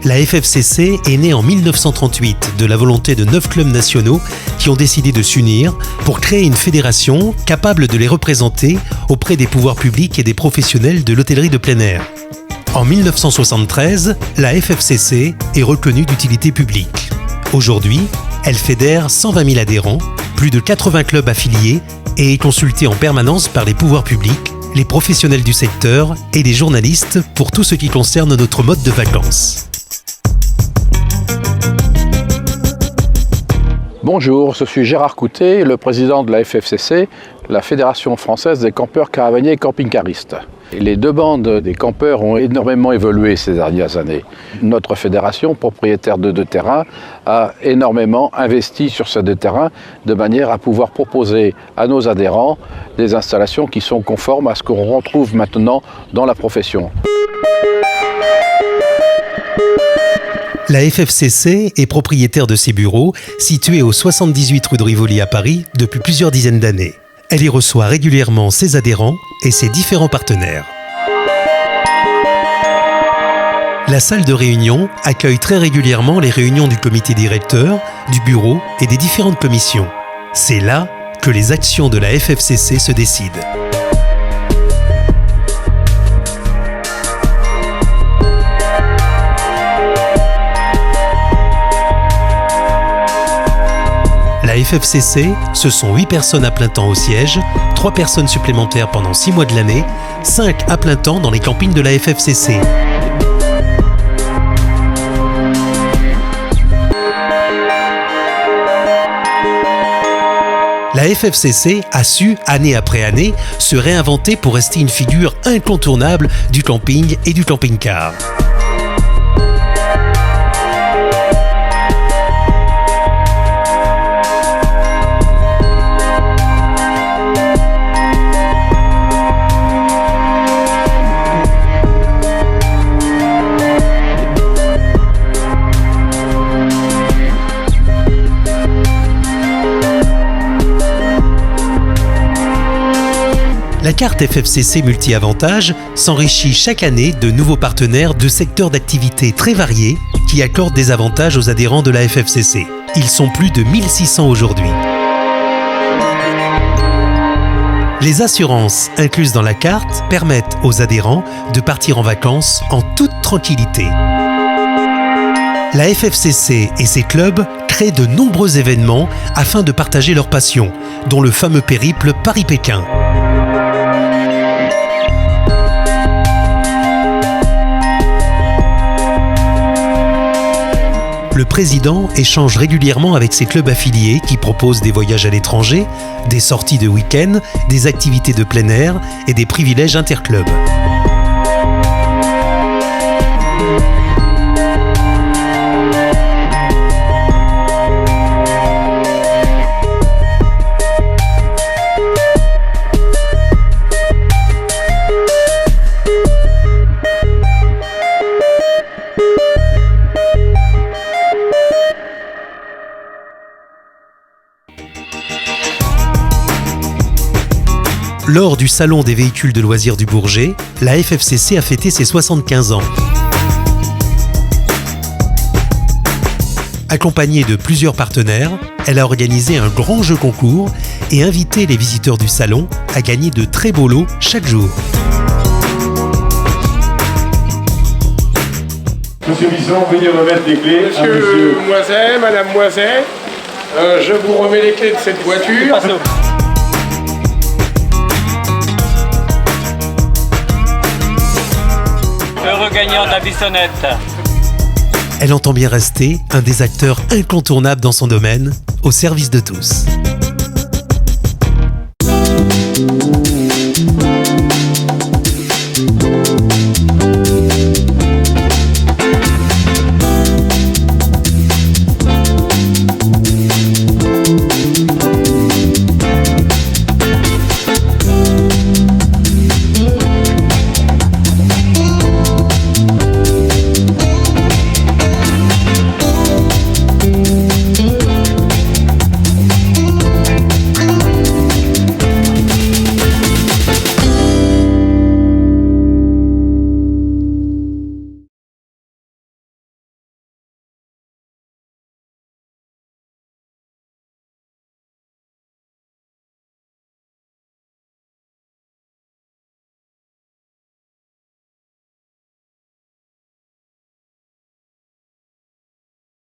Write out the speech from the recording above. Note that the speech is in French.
La FFCC est née en 1938 de la volonté de 9 clubs nationaux qui ont décidé de s'unir pour créer une fédération capable de les représenter auprès des pouvoirs publics et des professionnels de l'hôtellerie de plein air. En 1973, la FFCC est reconnue d'utilité publique. Aujourd'hui, elle fédère 120 000 adhérents, plus de 80 clubs affiliés et est consultée en permanence par les pouvoirs publics, les professionnels du secteur et les journalistes pour tout ce qui concerne notre mode de vacances. Bonjour, je suis Gérard Coutet, le président de la FFCC, la Fédération française des campeurs caravaniers et camping-caristes. Les demandes des campeurs ont énormément évolué ces dernières années. Notre fédération, propriétaire de 2 terrains, a énormément investi sur ces 2 terrains de manière à pouvoir proposer à nos adhérents des installations qui sont conformes à ce qu'on retrouve maintenant dans la profession. La FFCC est propriétaire de ses bureaux, situés au 78 rue de Rivoli à Paris, depuis plusieurs dizaines d'années. Elle y reçoit régulièrement ses adhérents et ses différents partenaires. La salle de réunion accueille très régulièrement les réunions du comité directeur, du bureau et des différentes commissions. C'est là que les actions de la FFCC se décident. La FFCC, ce sont 8 personnes à plein temps au siège, 3 personnes supplémentaires pendant 6 mois de l'année, 5 à plein temps dans les campings de la FFCC. La FFCC a su, année après année, se réinventer pour rester une figure incontournable du camping et du camping-car. La carte FFCC multi-avantages s'enrichit chaque année de nouveaux partenaires de secteurs d'activité très variés qui accordent des avantages aux adhérents de la FFCC. Ils sont plus de 1600 aujourd'hui. Les assurances incluses dans la carte permettent aux adhérents de partir en vacances en toute tranquillité. La FFCC et ses clubs créent de nombreux événements afin de partager leur passion, dont le fameux périple Paris-Pékin. Le président échange régulièrement avec ses clubs affiliés qui proposent des voyages à l'étranger, des sorties de week-end, des activités de plein air et des privilèges interclubs. Lors du Salon des véhicules de loisirs du Bourget, la FFCC a fêté ses 75 ans. Accompagnée de plusieurs partenaires, elle a organisé un grand jeu concours et invité les visiteurs du salon à gagner de très beaux lots chaque jour. Monsieur Bisson, veuillez remettre les clés à Monsieur Moiset, Madame Moiset, je vous remets les clés de cette voiture. Heureux gagnant de la Bissonnette. Elle entend bien rester un des acteurs incontournables dans son domaine, au service de tous.